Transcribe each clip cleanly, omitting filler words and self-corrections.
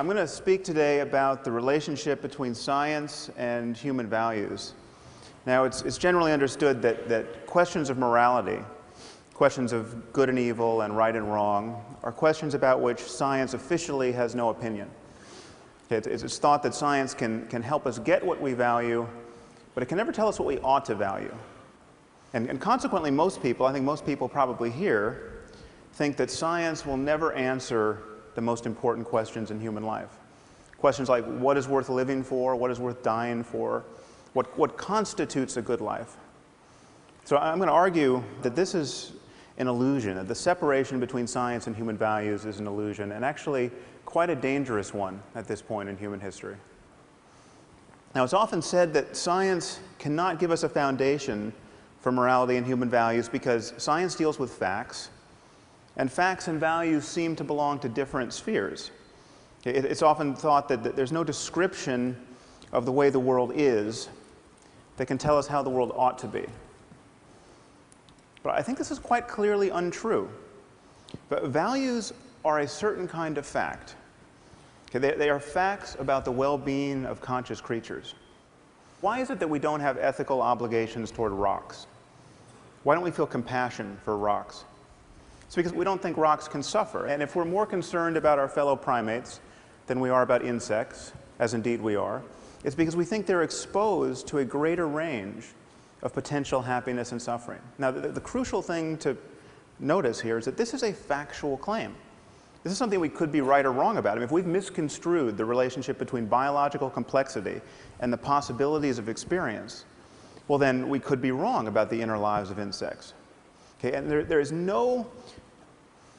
I'm going to speak today about the relationship between science and human values. Now, it's generally understood that questions of morality, questions of good and evil and right and wrong, are questions about which science officially has no opinion. It's thought that science can help us get what we value, but it can never tell us what we ought to value. And consequently, most people, I think most people probably here, think that science will never answer the most important questions in human life. Questions like what is worth living for, what is worth dying for, what constitutes a good life. So I'm going to argue that this is an illusion, that the separation between science and human values is an illusion, and actually quite a dangerous one at this point in human history. Now, it's often said that science cannot give us a foundation for morality and human values because science deals with facts, and facts and values seem to belong to different spheres. It's often thought that there's no description of the way the world is that can tell us how the world ought to be. But I think this is quite clearly untrue. But values are a certain kind of fact. They are facts about the well-being of conscious creatures. Why is it that we don't have ethical obligations toward rocks? Why don't we feel compassion for rocks? It's because we don't think rocks can suffer. And if we're more concerned about our fellow primates than we are about insects, as indeed we are, it's because we think they're exposed to a greater range of potential happiness and suffering. Now, the crucial thing to notice here is that this is a factual claim. This is something we could be right or wrong about. I mean, if we've misconstrued the relationship between biological complexity and the possibilities of experience, well, then we could be wrong about the inner lives of insects. Okay, and there is no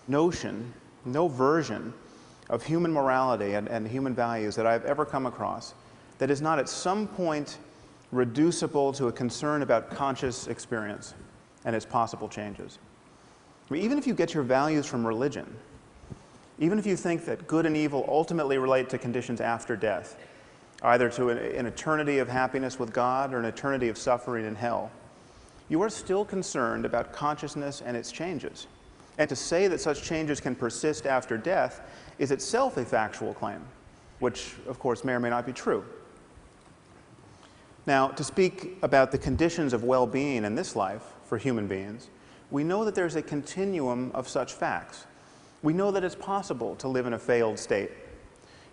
notion, no version of human morality and human values that I've ever come across that is not at some point reducible to a concern about conscious experience and its possible changes. I mean, even if you get your values from religion, even if you think that good and evil ultimately relate to conditions after death, either to an eternity of happiness with God or an eternity of suffering in hell, you are still concerned about consciousness and its changes. And to say that such changes can persist after death is itself a factual claim, which, of course, may or may not be true. Now, to speak about the conditions of well-being in this life for human beings, we know that there's a continuum of such facts. We know that it's possible to live in a failed state,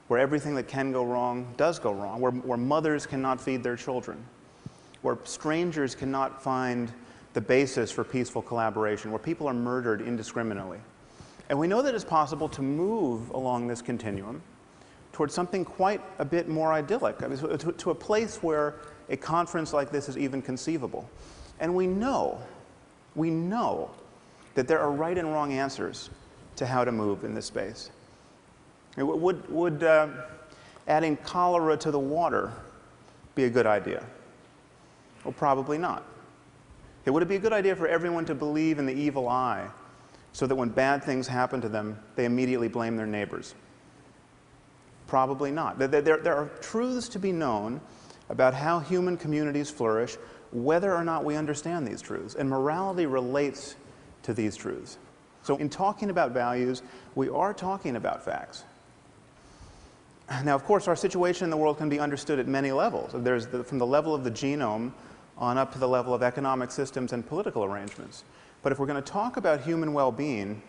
where everything that can go wrong does go wrong, where mothers cannot feed their children, where strangers cannot find the basis for peaceful collaboration, where people are murdered indiscriminately. And we know that it's possible to move along this continuum towards something quite a bit more idyllic, I mean, to a place where a conference like this is even conceivable. And we know that there are right and wrong answers to how to move in this space. Would adding cholera to the water be a good idea? Well, probably not. Would it be a good idea for everyone to believe in the evil eye so that when bad things happen to them, they immediately blame their neighbors? Probably not. There are truths to be known about how human communities flourish, whether or not we understand these truths. And morality relates to these truths. So in talking about values, we are talking about facts. Now, of course, our situation in the world can be understood at many levels. There's from the level of the genome on up to the level of economic systems and political arrangements. But if we're going to talk about human well-being,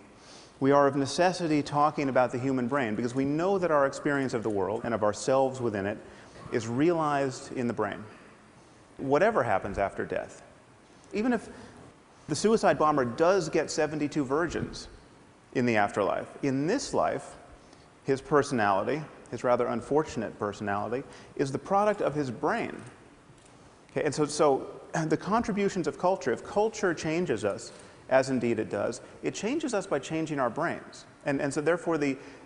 we are of necessity talking about the human brain, because we know that our experience of the world and of ourselves within it is realized in the brain, whatever happens after death. Even if the suicide bomber does get 72 virgins in the afterlife, in this life, his personality, his rather unfortunate personality, is the product of his brain. Okay, and so the contributions of culture, if culture changes us, as indeed it does, it changes us by changing our brains. And so therefore,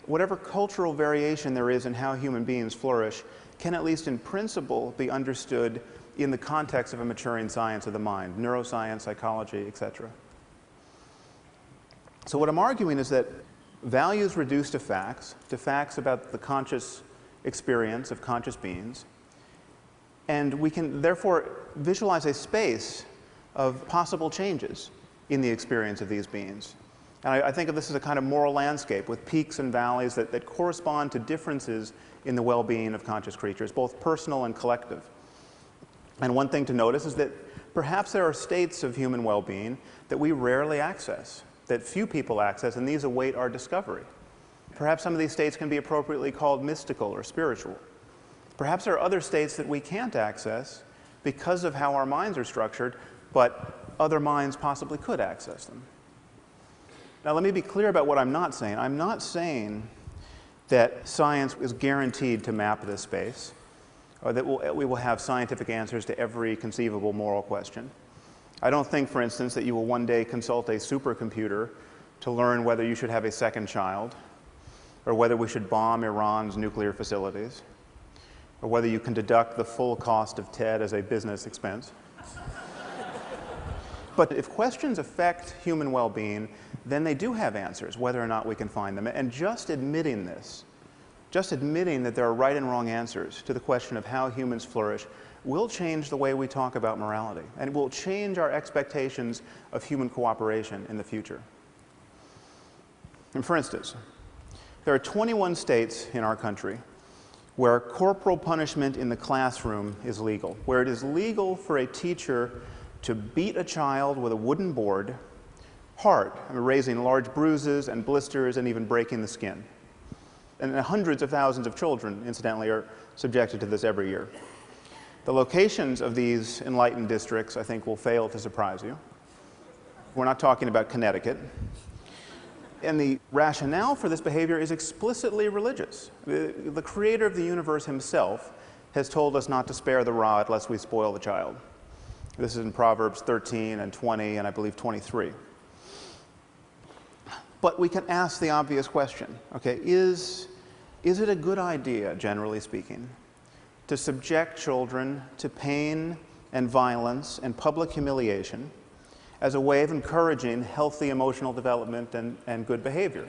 whatever cultural variation there is in how human beings flourish can, at least in principle, be understood in the context of a maturing science of the mind, neuroscience, psychology, etc. So what I'm arguing is that values reduced to facts about the conscious experience of conscious beings, and we can therefore visualize a space of possible changes in the experience of these beings. And I think of this as a kind of moral landscape with peaks and valleys that correspond to differences in the well-being of conscious creatures, both personal and collective. And one thing to notice is that perhaps there are states of human well-being that we rarely access, that few people access, and these await our discovery. Perhaps some of these states can be appropriately called mystical or spiritual. Perhaps there are other states that we can't access because of how our minds are structured, but other minds possibly could access them. Now, let me be clear about what I'm not saying. I'm not saying that science is guaranteed to map this space, or that we will have scientific answers to every conceivable moral question. I don't think, for instance, that you will one day consult a supercomputer to learn whether you should have a second child, or whether we should bomb Iran's nuclear facilities, or whether you can deduct the full cost of TED as a business expense. But if questions affect human well-being, then they do have answers, whether or not we can find them. And just admitting this, just admitting that there are right and wrong answers to the question of how humans flourish, will change the way we talk about morality, and will change our expectations of human cooperation in the future. And for instance, there are 21 states in our country where corporal punishment in the classroom is legal, where it is legal for a teacher to beat a child with a wooden board hard, raising large bruises and blisters and even breaking the skin. And hundreds of thousands of children, incidentally, are subjected to this every year. The locations of these enlightened districts, I think, will fail to surprise you. We're not talking about Connecticut. And the rationale for this behavior is explicitly religious. The creator of the universe himself has told us not to spare the rod lest we spoil the child. This is in Proverbs 13 and 20 and I believe 23. But we can ask the obvious question, okay, is it a good idea, generally speaking, to subject children to pain and violence and public humiliation as a way of encouraging healthy emotional development and good behavior?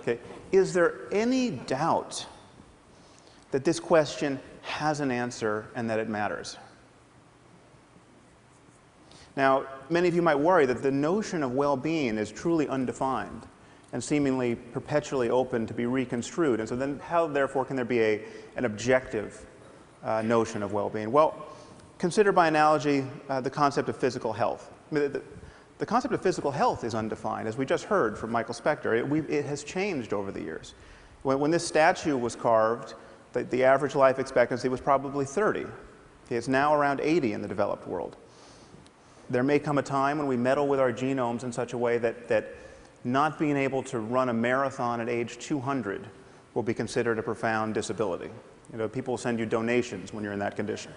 Okay, is there any doubt that this question has an answer and that it matters? Now, many of you might worry that the notion of well-being is truly undefined and seemingly perpetually open to be reconstrued. And so then how, therefore, can there be an objective notion of well-being? Well, consider by analogy the concept of physical health. I mean, the concept of physical health is undefined, as we just heard from Michael Spector. It has changed over the years. When this statue was carved, the average life expectancy was probably 30. It's now around 80 in the developed world. There may come a time when we meddle with our genomes in such a way that not being able to run a marathon at age 200 will be considered a profound disability. You know, people will send you donations when you're in that condition.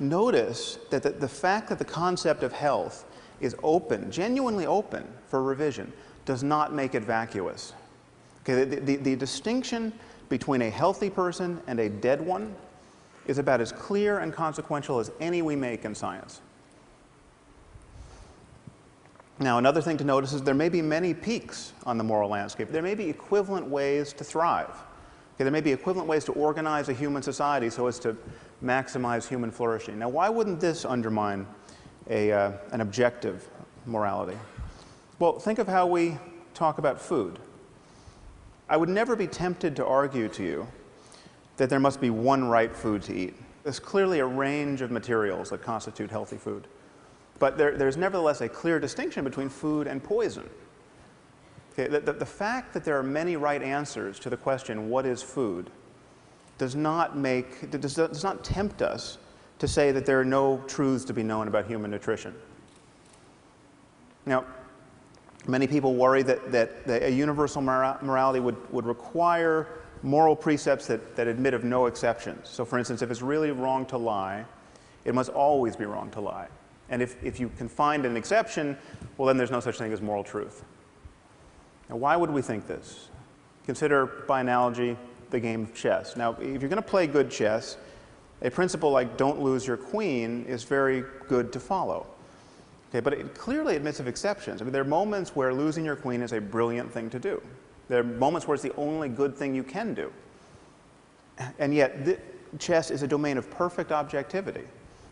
Notice that the fact that the concept of health is open, genuinely open for revision, does not make it vacuous. Okay, the distinction between a healthy person and a dead one is about as clear and consequential as any we make in science. Now, another thing to notice is there may be many peaks on the moral landscape. There may be equivalent ways to thrive. Okay, there may be equivalent ways to organize a human society so as to maximize human flourishing. Now, why wouldn't this undermine an objective morality? Well, think of how we talk about food. I would never be tempted to argue to you that there must be one right food to eat. There's clearly a range of materials that constitute healthy food. But there's nevertheless a clear distinction between food and poison. Okay, the fact that there are many right answers to the question, what is food, does not tempt us to say that there are no truths to be known about human nutrition. Now, many people worry that a universal morality would require moral precepts that admit of no exceptions. So for instance, if it's really wrong to lie, it must always be wrong to lie. And if you can find an exception, well, then there's no such thing as moral truth. Now, why would we think this? Consider, by analogy, the game of chess. Now, if you're going to play good chess, a principle like don't lose your queen is very good to follow. Okay, but it clearly admits of exceptions. I mean, there are moments where losing your queen is a brilliant thing to do. There are moments where it's the only good thing you can do. And yet, chess is a domain of perfect objectivity.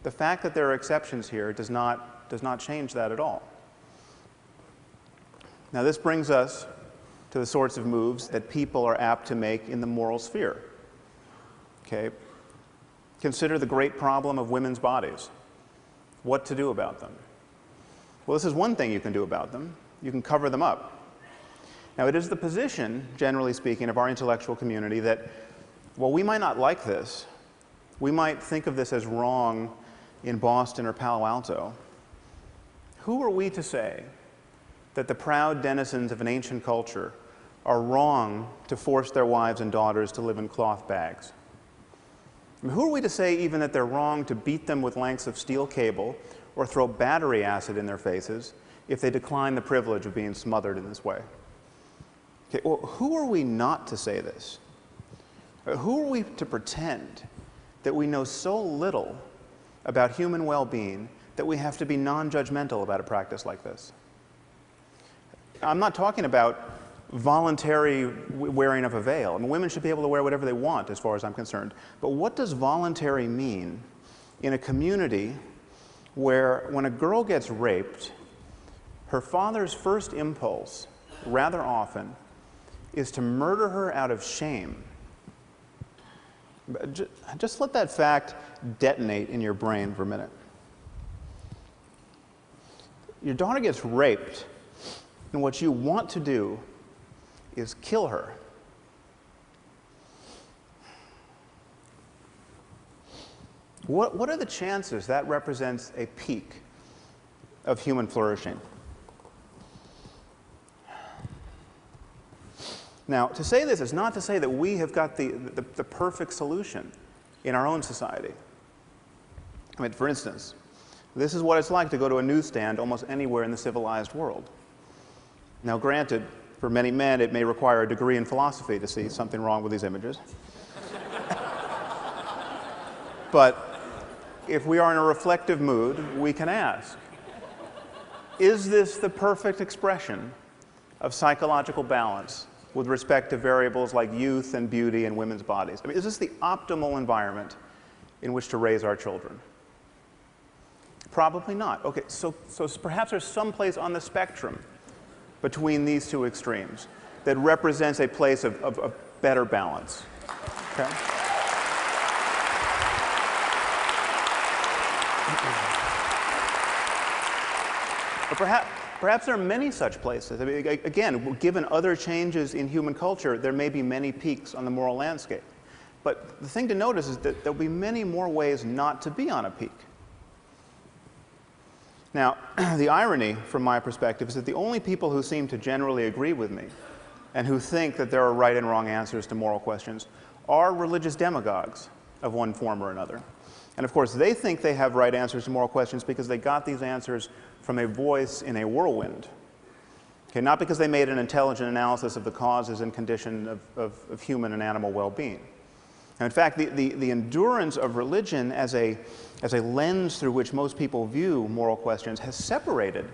The fact that there are exceptions here does not does not change that at all. Now, this brings us to the sorts of moves that people are apt to make in the moral sphere. Okay? Consider the great problem of women's bodies. What to do about them? Well, this is one thing you can do about them. You can cover them up. Now, it is the position, generally speaking, of our intellectual community that, while we might not like this, we might think of this as wrong in Boston or Palo Alto. Who are we to say that the proud denizens of an ancient culture are wrong to force their wives and daughters to live in cloth bags? I mean, who are we to say even that they're wrong to beat them with lengths of steel cable or throw battery acid in their faces if they decline the privilege of being smothered in this way? Okay, well, who are we not to say this? Who are we to pretend that we know so little about human well-being that we have to be non-judgmental about a practice like this? I'm not talking about voluntary wearing of a veil. I mean, women should be able to wear whatever they want, as far as I'm concerned. But what does voluntary mean in a community where, when a girl gets raped, her father's first impulse, rather often, is to murder her out of shame? Just let that fact detonate in your brain for a minute. Your daughter gets raped, and what you want to do is kill her. What are the chances that represents a peak of human flourishing? Now, to say this is not to say that we have got the perfect solution in our own society. I mean, for instance, this is what it's like to go to a newsstand almost anywhere in the civilized world. Now, granted, for many men, it may require a degree in philosophy to see something wrong with these images. But if we are in a reflective mood, we can ask, is this the perfect expression of psychological balance with respect to variables like youth and beauty in women's bodies? I mean, is this the optimal environment in which to raise our children? Probably not. Okay, so perhaps there's some place on the spectrum between these two extremes that represents a place of better balance. Okay? But perhaps there are many such places. I mean, again, given other changes in human culture, there may be many peaks on the moral landscape. But the thing to notice is that there'll be many more ways not to be on a peak. Now, the irony, from my perspective, is that the only people who seem to generally agree with me and who think that there are right and wrong answers to moral questions are religious demagogues of one form or another. And of course, they think they have right answers to moral questions because they got these answers from a voice in a whirlwind. Okay, not because they made an intelligent analysis of the causes and condition of human and animal well-being. And in fact, the endurance of religion as a lens through which most people view moral questions has separated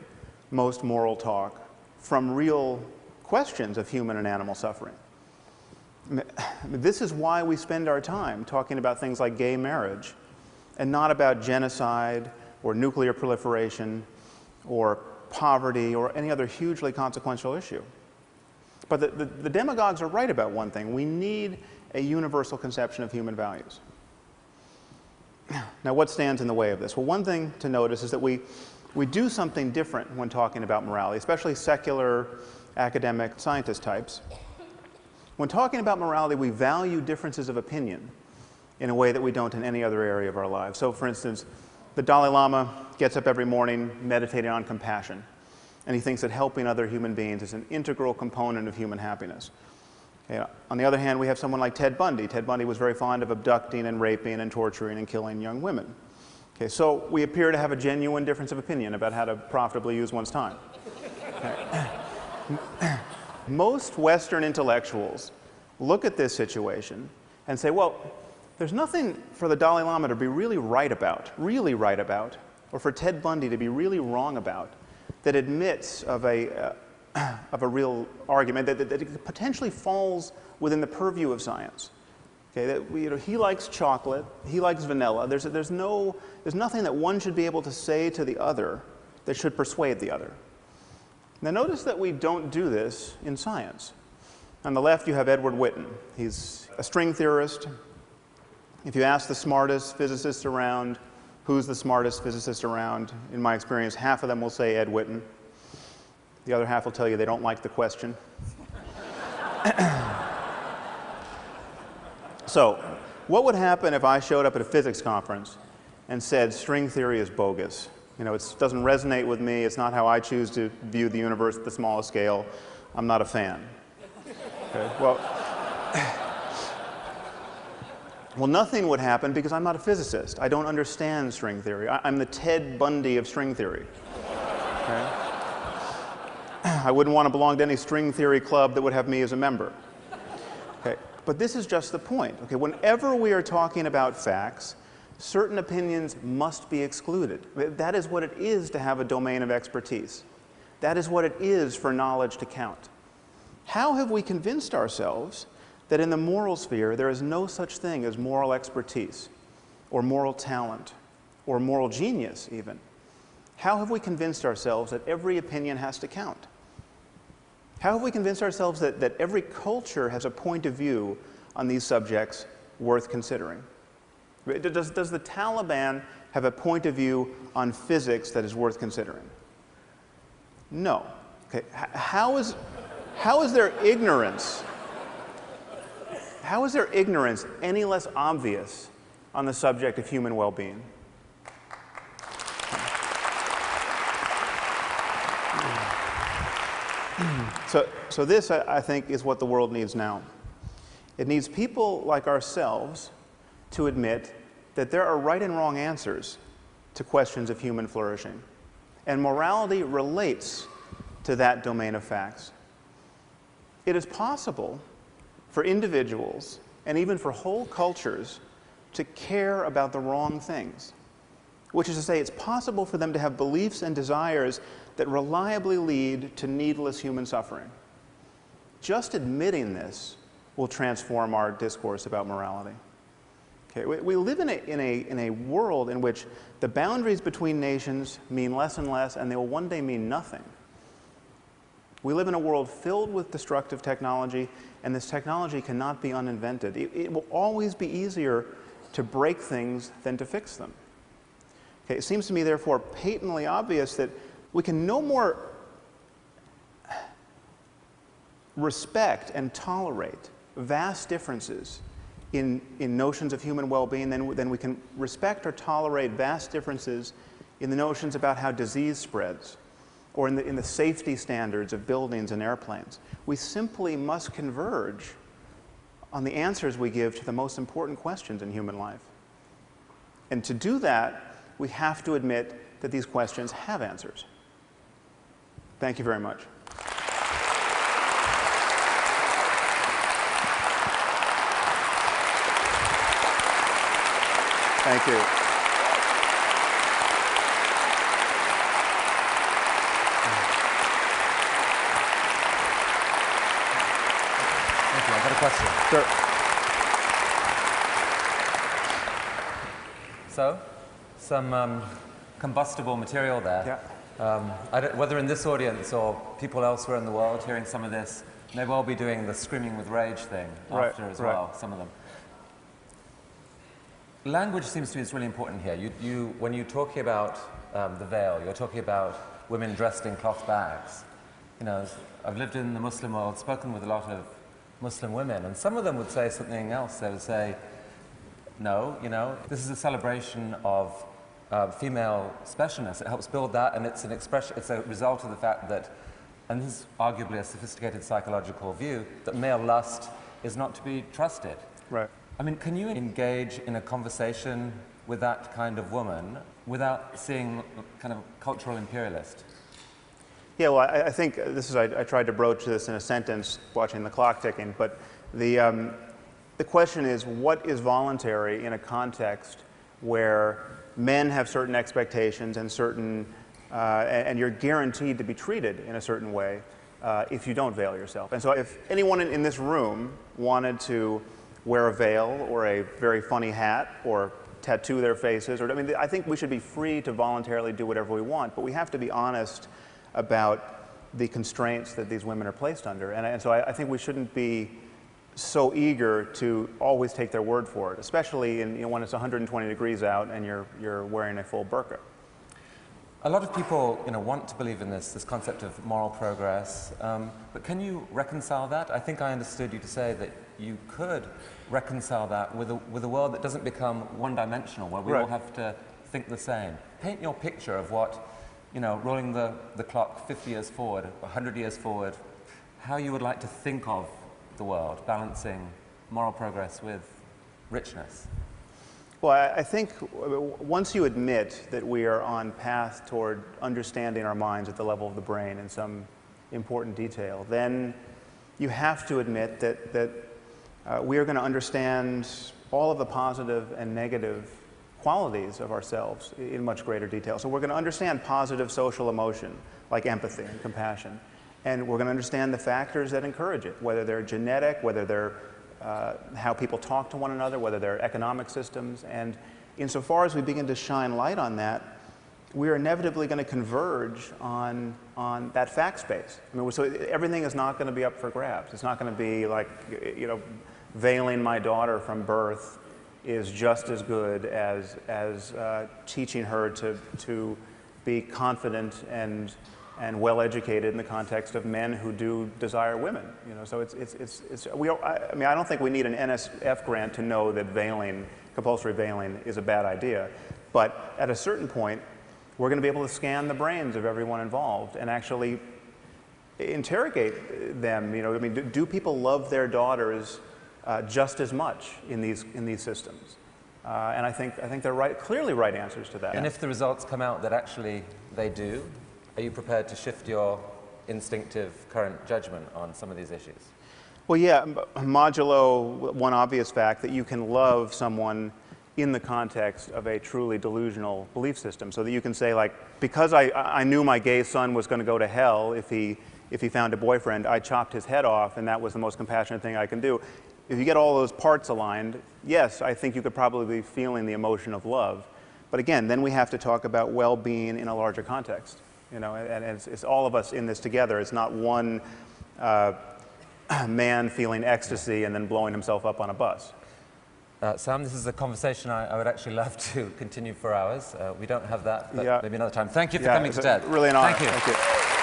most moral talk from real questions of human and animal suffering. This is why we spend our time talking about things like gay marriage and not about genocide or nuclear proliferation or poverty or any other hugely consequential issue. But the demagogues are right about one thing. We need a universal conception of human values. Now, what stands in the way of this? Well, one thing to notice is that we do something different when talking about morality, especially secular, academic, scientist types. When talking about morality, we value differences of opinion in a way that we don't in any other area of our lives. So, for instance, the Dalai Lama gets up every morning meditating on compassion, and he thinks that helping other human beings is an integral component of human happiness. Okay, on the other hand, we have someone like Ted Bundy. Ted Bundy was very fond of abducting and raping and torturing and killing young women. Okay, so we appear to have a genuine difference of opinion about how to profitably use one's time. Okay. Most Western intellectuals look at this situation and say, well, there's nothing for the Dalai Lama to be really right about, or for Ted Bundy to be really wrong about, that admits of a real argument that potentially falls within the purview of science. Okay, that he likes chocolate, he likes vanilla. There's nothing that one should be able to say to the other that should persuade the other. Now notice that we don't do this in science. On the left you have Edward Witten. He's a string theorist. If you ask the smartest physicists around, who's the smartest physicist around, in my experience, half of them will say Ed Witten. The other half will tell you they don't like the question. So, what would happen if I showed up at a physics conference and said string theory is bogus? You know, it doesn't resonate with me, it's not how I choose to view the universe at the smallest scale, I'm not a fan. Okay, well, nothing would happen because I'm not a physicist. I don't understand string theory. I'm the Ted Bundy of string theory. Okay? I wouldn't want to belong to any string theory club that would have me as a member. Okay? But this is just the point. Okay? Whenever we are talking about facts, certain opinions must be excluded. That is what it is to have a domain of expertise. That is what it is for knowledge to count. How have we convinced ourselves that in the moral sphere there is no such thing as moral expertise, or moral talent, or moral genius even? How have we convinced ourselves that every opinion has to count? How have we convinced ourselves that every culture has a point of view on these subjects worth considering? Does the Taliban have a point of view on physics that is worth considering? No. Okay. How is their ignorance any less obvious on the subject of human well-being? So this, I think, is what the world needs now. It needs people like ourselves to admit that there are right and wrong answers to questions of human flourishing. And morality relates to that domain of facts. It is possible for individuals, and even for whole cultures, to care about the wrong things. Which is to say, it's possible for them to have beliefs and desires that reliably lead to needless human suffering. Just admitting this will transform our discourse about morality. Okay, we live in a world in which the boundaries between nations mean less and less, and they will one day mean nothing. We live in a world filled with destructive technology, and this technology cannot be uninvented. It will always be easier to break things than to fix them. Okay, it seems to me, therefore, patently obvious that we can no more respect and tolerate vast differences in notions of human well-being than we can respect or tolerate vast differences in the notions about how disease spreads, or in the safety standards of buildings and airplanes. We simply must converge on the answers we give to the most important questions in human life. And to do that, we have to admit that these questions have answers. Thank you very much. Thank you. I've got a question. Sure. So, some combustible material there. Yeah. Whether in this audience or people elsewhere in the world hearing some of this may well be doing the screaming with rage thing after as well, some of them. Language seems to me is really important here. When you're talking about the veil, you're talking about women dressed in cloth bags. You know, I've lived in the Muslim world, spoken with a lot of Muslim women, and some of them would say something else. They would say, no, you know, this is a celebration of female specialness. It helps build that, and it's an expression, it's a result of the fact that, and this is arguably a sophisticated psychological view, that male lust is not to be trusted. Right. I mean, can you engage in a conversation with that kind of woman without seeing kind of cultural imperialist? Yeah, well, I think this is, I tried to broach this in a sentence watching the clock ticking, but the question is, what is voluntary in a context where men have certain expectations and certain, and you're guaranteed to be treated in a certain way if you don't veil yourself. And so if anyone in this room wanted to wear a veil or a very funny hat or tattoo their faces. Or, I mean, I think we should be free to voluntarily do whatever we want, but we have to be honest about the constraints that these women are placed under. And so I think we shouldn't be so eager to always take their word for it, especially in, when it's 120 degrees out and you're wearing a full burqa. A lot of people, want to believe in this concept of moral progress, but can you reconcile that? I think I understood you to say that you could reconcile that with a world that doesn't become one-dimensional, where we all have to think the same. Paint your picture of what, rolling the clock 50 years forward, 100 years forward, how you would like to think of the world, balancing moral progress with richness. Well, I think once you admit that we are on path toward understanding our minds at the level of the brain in some important detail, then you have to admit that we are going to understand all of the positive and negative qualities of ourselves in much greater detail. So we're going to understand positive social emotion, like empathy and compassion. And we're going to understand the factors that encourage it, whether they're genetic, whether they're how people talk to one another, whether they're economic systems. And insofar as we begin to shine light on that, we're inevitably going to converge on that fact space. I mean, so everything is not going to be up for grabs. It's not going to be like, veiling my daughter from birth is just as good as teaching her to be confident and well-educated in the context of men who do desire women. So I mean, I don't think we need an NSF grant to know that compulsory veiling is a bad idea. But at a certain point, we're going to be able to scan the brains of everyone involved and actually interrogate them. I mean, do people love their daughters just as much in these systems? And I think they're clearly right answers to that. And if the results come out that actually they do, are you prepared to shift your instinctive current judgment on some of these issues? Well, yeah, modulo one obvious fact that you can love someone in the context of a truly delusional belief system, so that you can say, like, because I knew my gay son was going to go to hell if he found a boyfriend, I chopped his head off, and that was the most compassionate thing I can do. If you get all those parts aligned, yes, I think you could probably be feeling the emotion of love. But again, then we have to talk about well-being in a larger context. And it's all of us in this together. It's not one man feeling ecstasy and then blowing himself up on a bus. Sam, this is a conversation I would actually love to continue for hours. We don't have that, but maybe another time. Thank you for coming to TED. Really an honor. Thank you. Thank you.